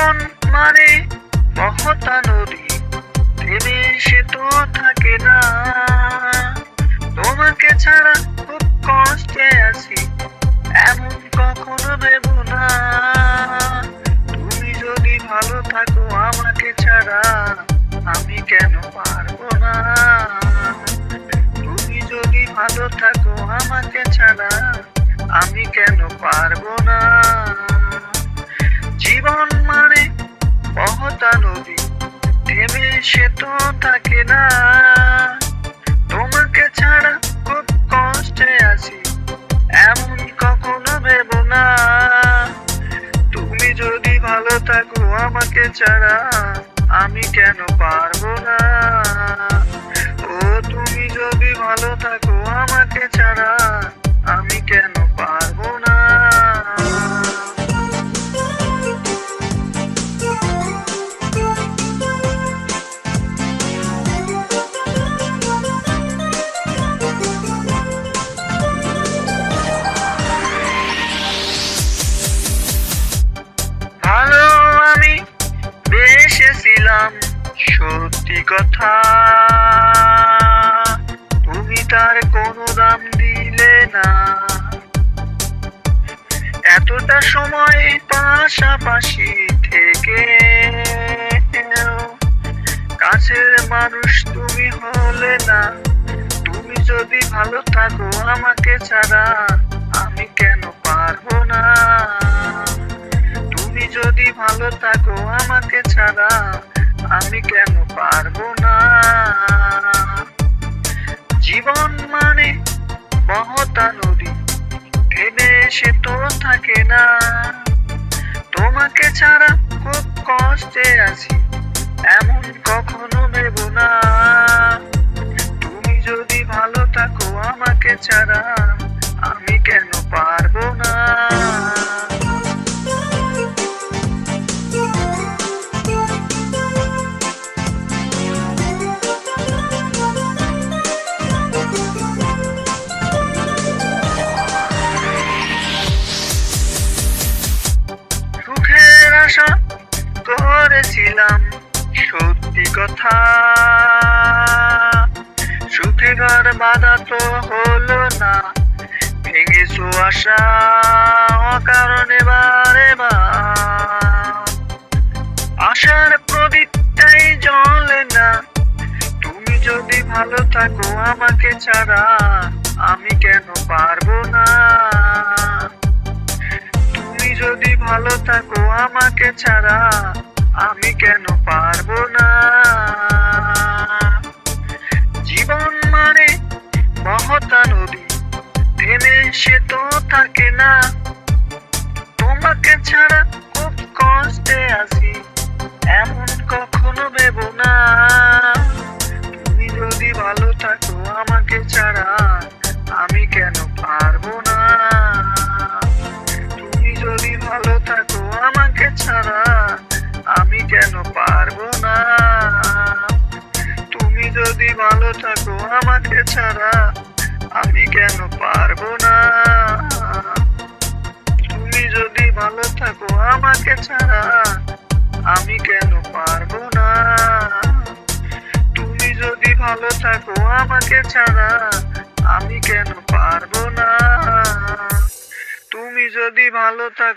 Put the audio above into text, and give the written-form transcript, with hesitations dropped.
জীবন মানে মহতা নদী, থেমে সে তো থাকে না। তোমাকে ছাড়া খুব কষ্টে আছি, এমন কখনো ভেবো না। তুমি যদি ভালো থাকো আমাকে ছাড়া, আমি কেন পারবো না। তুমি যদি ভালো থাকো আমাকে ছাড়া, আমি কেন পারবো না। জীবন মানে মহতা নদী, থেমে সে তো থাকে না। তোমাকে ছাড়া খুব কষ্টে আছি, এমন কখনো ভেবো না। তুমি যদি ভালো থাকো আমাকে ছাড়া, আমি কেন পারবো না। ও তুমি যদি ভালো থাকো আমাকে ছাড়া, আমি কেন পারবো না। ভালো আমি বেসেছিলাম, সত্যি কথা। তুমি তার কোনো দাম দিলে না। এতটা সময় পাশাপাশি থেকে কাছের মানুষ তুমি হলে না। তুমি যদি ভালো থাকো আমাকে ছাড়া, আমি কেন পারবো না। তুমি যদি ভালো থাকো আমাকে ছাড়া, আমি কেন পারবো না। জীবন মানে মহতা নদী, থেমে সে তো থাকে না। তোমাকে ছাড়া খুব কষ্টে আছি, এমন কখনো ভেবো না। তুমি যদি ভালো থাকো আমাকে ছাড়া, আমি কেন পারবো না। সুখের আশা করেছিলাম, সত্যি কথা। সুখে ঘর বাঁধা তো হলো না, ভেঙেছো আশা অকারণে বারে বার। আশার প্রদীপটাই জ্বলে না। তুমি যদি ভালো থাকো আমাকে ছাড়া, আমি কেন পারবো না। তুমি যদি ভালো থাকো আমাকে ছাড়া, আমি কেন পারবো না। জীবন মানে মহতা নদী, থেমে সে তো থাকে না। তোমাকে ছাড়া খুব কষ্টে আছি, এমন কখনো ভেবো না। তুমি যদি ভালো থাকো আমাকে ছাড়া, আমি কেন পারবো না। তুমি যদি ভালো থাকো আমাকে ছাড়া, আমি কেন পারবো না। তুমি যদি ভালো থাকো আমাকে ছাড়া, আমি কেন পারবো না। তুমি যদি ভালো থাকো আমাকে ছাড়া, আমি কেন পারবো না। তুমি যদি ভালো থাকো আমাকে ছাড়া, আমি কেন পারবো না। তুমি যদি ভালো থাকো